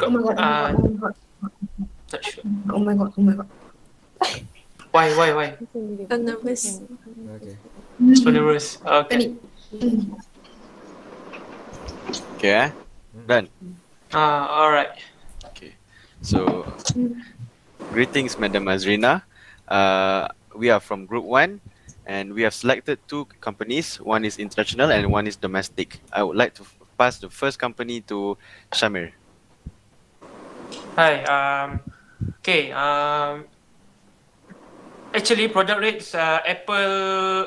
Oh my god, oh my god, oh my god. Not sure. Oh my god, oh my god. Why? I'm nervous. Okay. So nervous. Okay. Panic. Okay, done. Alright. Okay. So, greetings, Madam Azrina. We are from Group 1 and we have selected two companies. One is international and one is domestic. I would like to pass the first company to Shamir. Hi. Okay. Actually, product rates. Apple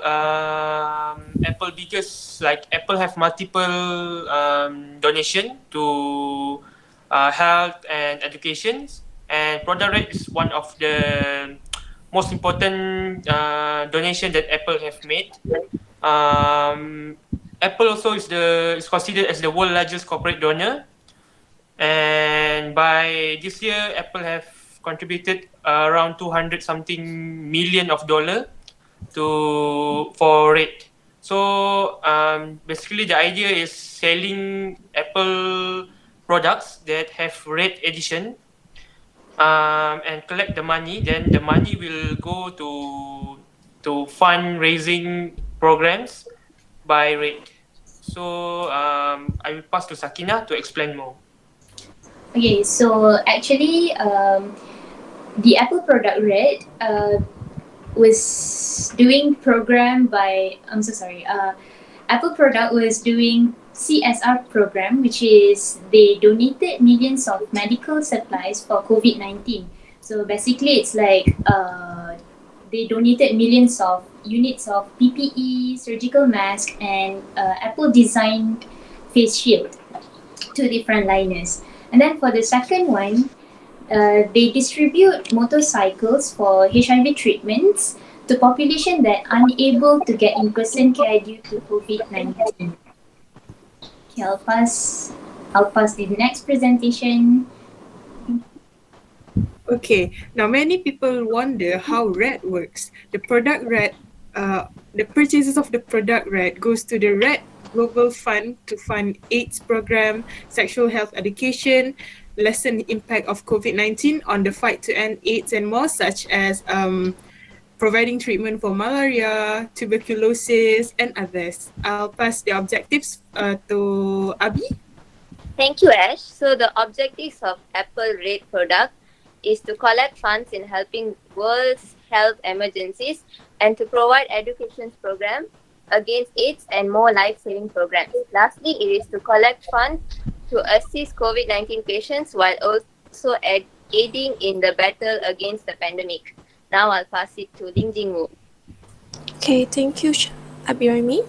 biggest, like Apple have multiple donation to health and education, and product rate is one of the most important donation that Apple have made. Apple also is considered as the world largest corporate donor, and by this year, Apple have contributed around 200 something million of dollar for rate. So basically, the idea is selling Apple products that have rate edition, and collect the money. Then the money will go to fundraising programs by rate. So I will pass to Sakina to explain more. Okay, so actually, the Apple product Red was doing program by, I'm so sorry, Apple product was doing CSR program, which is they donated millions of medical supplies for COVID-19. So basically, it's like they donated millions of units of PPE, surgical mask, and Apple designed face shield to the frontliners. And then for the second one, they distribute motorcycles for HIV treatments to population that unable to get in-person care due to COVID-19. Okay, I'll pass the next presentation. Okay, now many people wonder how RED works. The purchases of the product RED goes to the RED Global Fund to fund AIDS program, sexual health education, lessen the impact of COVID-19 on the fight to end AIDS and more, such as providing treatment for malaria, tuberculosis, and others. I'll pass the objectives to Abi. Thank you, Ash. So the objectives of Apple Red product is to collect funds in helping world's health emergencies and to provide education programs against AIDS and more life-saving programs. Lastly, it is to collect funds to assist COVID-19 patients while also aiding in the battle against the pandemic. Now I'll pass it to Ling Jingwu. Okay, thank you, Abirami.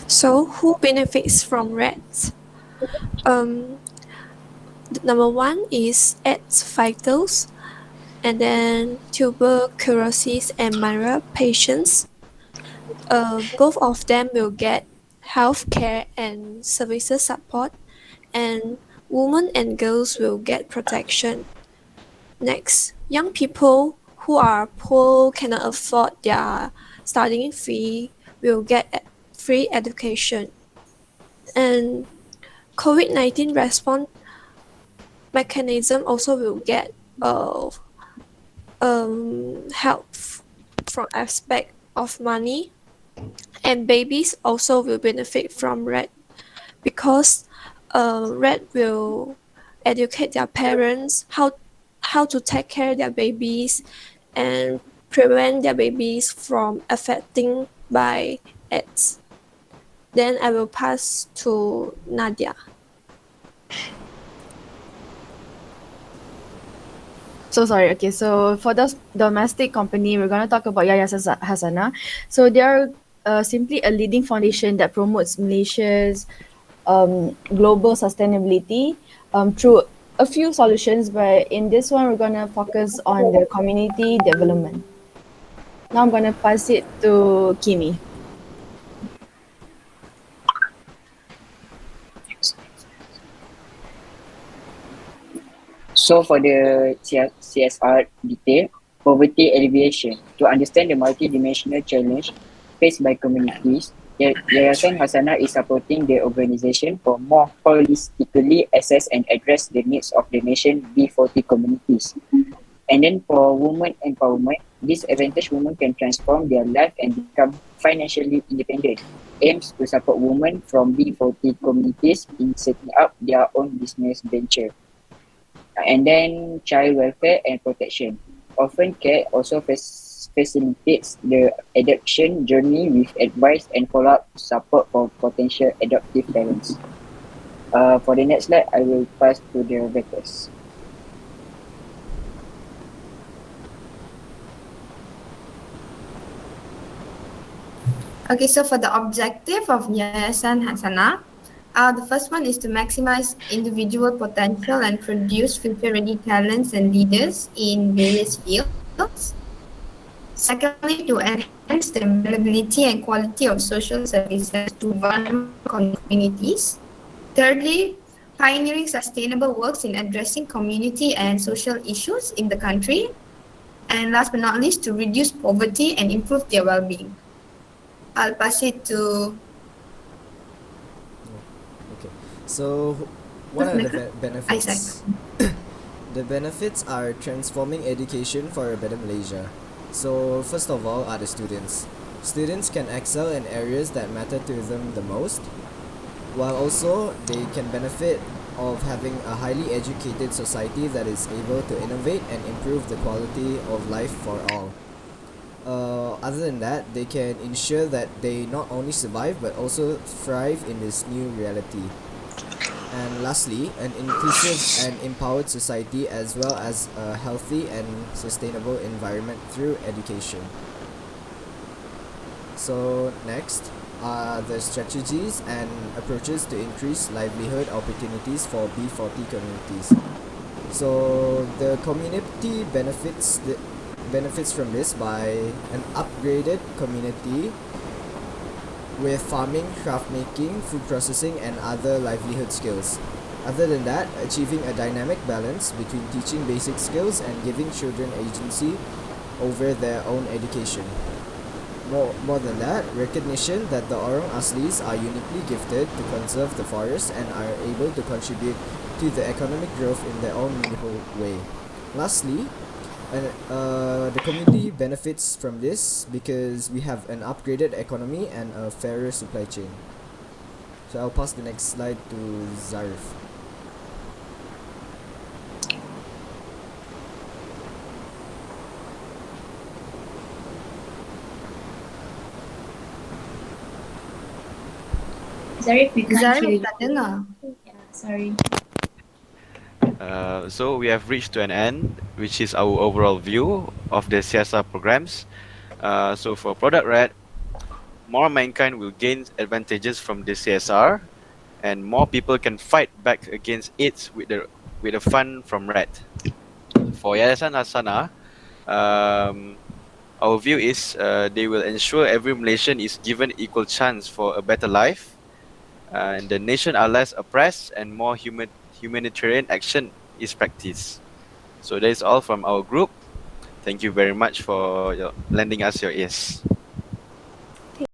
So, who benefits from REDS? Number one is AIDS vitals, and then tuberculosis and malaria patients. Both of them will get health care and services support, and women and girls will get protection. Next, young people who are poor, cannot afford their studying fee, will get free education. And COVID-19 response mechanism also will get help from aspect of money, and babies also will benefit from RED because RED will educate their parents how to take care of their babies and prevent their babies from affecting by AIDS. Then I will pass to Nadia. So sorry. Okay, so for the domestic company, we're going to talk about Yaya Hasana. So they are simply a leading foundation that promotes Malaysia's global sustainability through a few solutions, but in this one, we're going to focus on the community development. Now I'm going to pass it to Kimi. So for the CSR detail, poverty alleviation, to understand the multidimensional challenge faced by communities, Yayasan Hasanah is supporting the organization for more holistically assess and address the needs of the nation B40 communities. And then for women empowerment, disadvantaged women can transform their life and become financially independent. Aims to support women from B40 communities in setting up their own business venture. And then child welfare and protection. Orphan care also facilitates the adoption journey with advice and follow-up support for potential adoptive parents. For the next slide, I will pass to the Beckers. Okay, so for the objective of Yayasan Hasanah, the first one is to maximize individual potential and produce future-ready talents and leaders in various fields. Secondly, to enhance the availability and quality of social services to vulnerable communities. Thirdly, pioneering sustainable works in addressing community and social issues in the country. And last but not least, to reduce poverty and improve their well-being. I'll pass it to Okay. So, what are the Isaac. benefits? The benefits are transforming education for a better Malaysia. So, first of all, are the students. Students can excel in areas that matter to them the most, while also they can benefit of having a highly educated society that is able to innovate and improve the quality of life for all. Other than that, they can ensure that they not only survive but also thrive in this new reality. And lastly, an inclusive and empowered society as well as a healthy and sustainable environment through education. So next are the strategies and approaches to increase livelihood opportunities for B40 communities. So the community benefits from this by an upgraded community with farming, craft making, food processing, and other livelihood skills. Other than that, achieving a dynamic balance between teaching basic skills and giving children agency over their own education. More than that, recognition that the Orang Aslis are uniquely gifted to conserve the forest and are able to contribute to the economic growth in their own meaningful way. Lastly, the community benefits from this because we have an upgraded economy and a fairer supply chain. So I'll pass the next slide to Zarif. Zarif, we can't hear Zarif you. tak dengar. Yeah, sorry. So we have reached to an end, which is our overall view of the CSR programs. So for product red, more mankind will gain advantages from the CSR, and more people can fight back against AIDS with the fund from red. For Yayasan Hasanah, our view is they will ensure every Malaysian is given equal chance for a better life, and the nation are less oppressed and more humanitarian action is practiced. So that is all from our group. Thank you very much for lending us your ears.